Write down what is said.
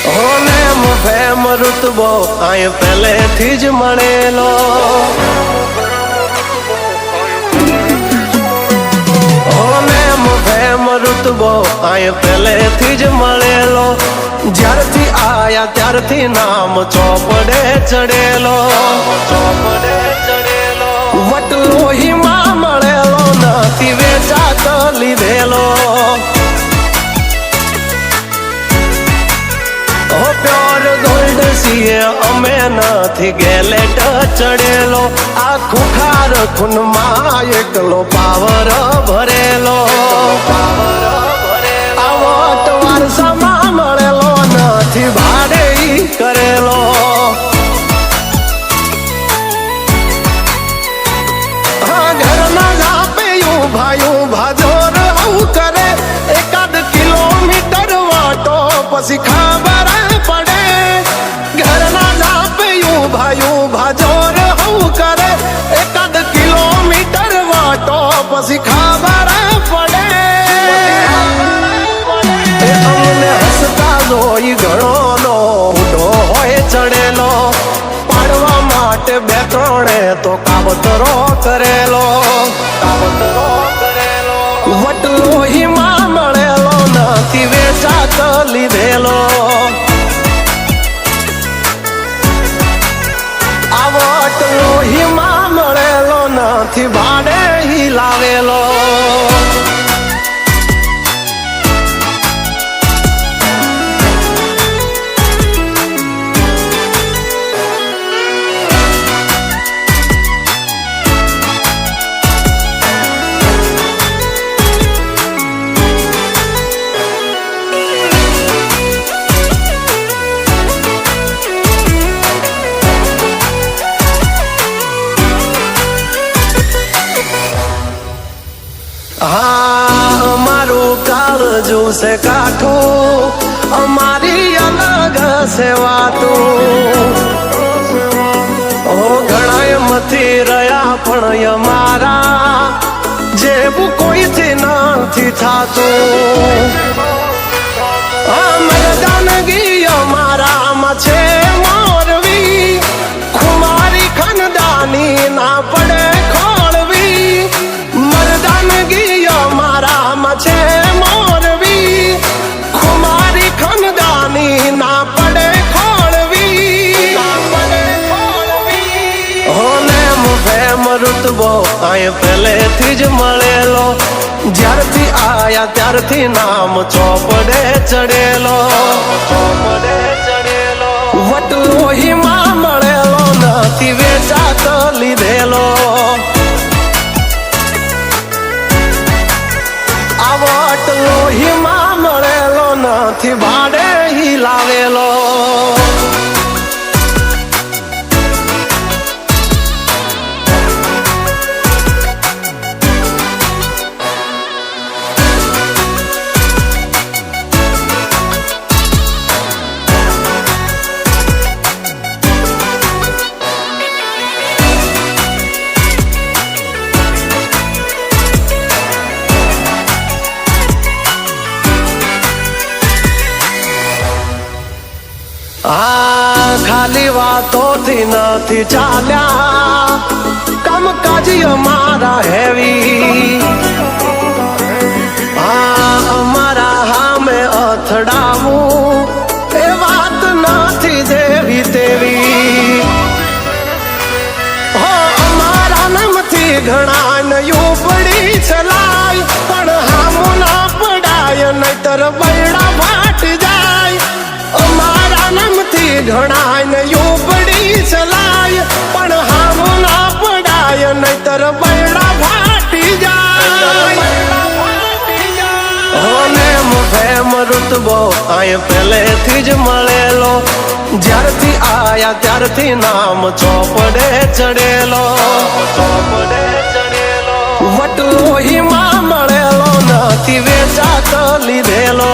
name fame રુતબો આય પહેલેથી જ મળેલો નેમ ફેમ રુતબો આય પહેલેથી જ મળેલો જ્યારથી આયા ત્યારથી નામ ચોપડે ચડેલો વટલો હિમા મળેલો નથી વેચાત લીધેલો પ્યોર ગોલ્ડ સીએ અમે નથી ગેલેટ ચડેલો આ ખુખાર ખૂનમાં એકલો પાવર ભરેલો આવો વારસામાં મળેલો નથી ભાડે કરેલો ઘરના જાપે ભાયું ભાજોર આવું કરે એકાદ કિલોમીટર વાટો પછી ખબર પડે ઘરના જાપે ભાયું ભાજોર આવું કરે એકાદ કિલોમીટર વાટો પછી ખબર પડે અમને હસતા જોઈ ઘણો નો ઉડો હોય ચડેલો પાડવા માટે બે ત્રણે તો કાવતરો કરેલો વટલો હિમા મળેલો નથી વેચાત લીધેલો આ વટલો હિમા મળેલો નથી ભાડે લાવેલો અમારું કાળજું છે કાઠું અમારી અલગ છે વાતું ઘણા મથી રહ્યા પણ અમારા જેવું કોઈથી નથી થાતું મરદાનગી અમારામાં છે મોરવી ખુમારી ખનદાની ના પડે છે મોરવી ખુમારી ખનદાની ના પડે ખોળવી નેમ ફેમ રુતબો આય પહેલેથી જ મળેલો જ્યારથી આયા ત્યારથી નામ ચોપડે ચડેલો વટલો હિમા મળેલો નથી વેચાત લીધેલો વટલો હિમા મળેલો નથી ભાડે લાવેલો ખાલી વાતોથી નથી ચાલ્યા કામકાજ અમારા હેવી અમારા હામે અથડાવું એ વાત નથી જેવી તેવી અમારા નામથી ઘણા નયું પડી ચલાય પણ હામો ના પડાય નહીતર બૈડા ફાટ જાય અમારા નામથી ઘણા નયું પડી ચલાય પણ હામો ના પડાય નહીતર બૈડા ફાટી જાય નેમ ફેમ રુતબો આય પહેલેથી જ મળેલો જ્યારથી આયા ત્યારથી નામ ચોપડે ચડેલો વટલો હિમા મળેલો નથી વેચાત લીધેલો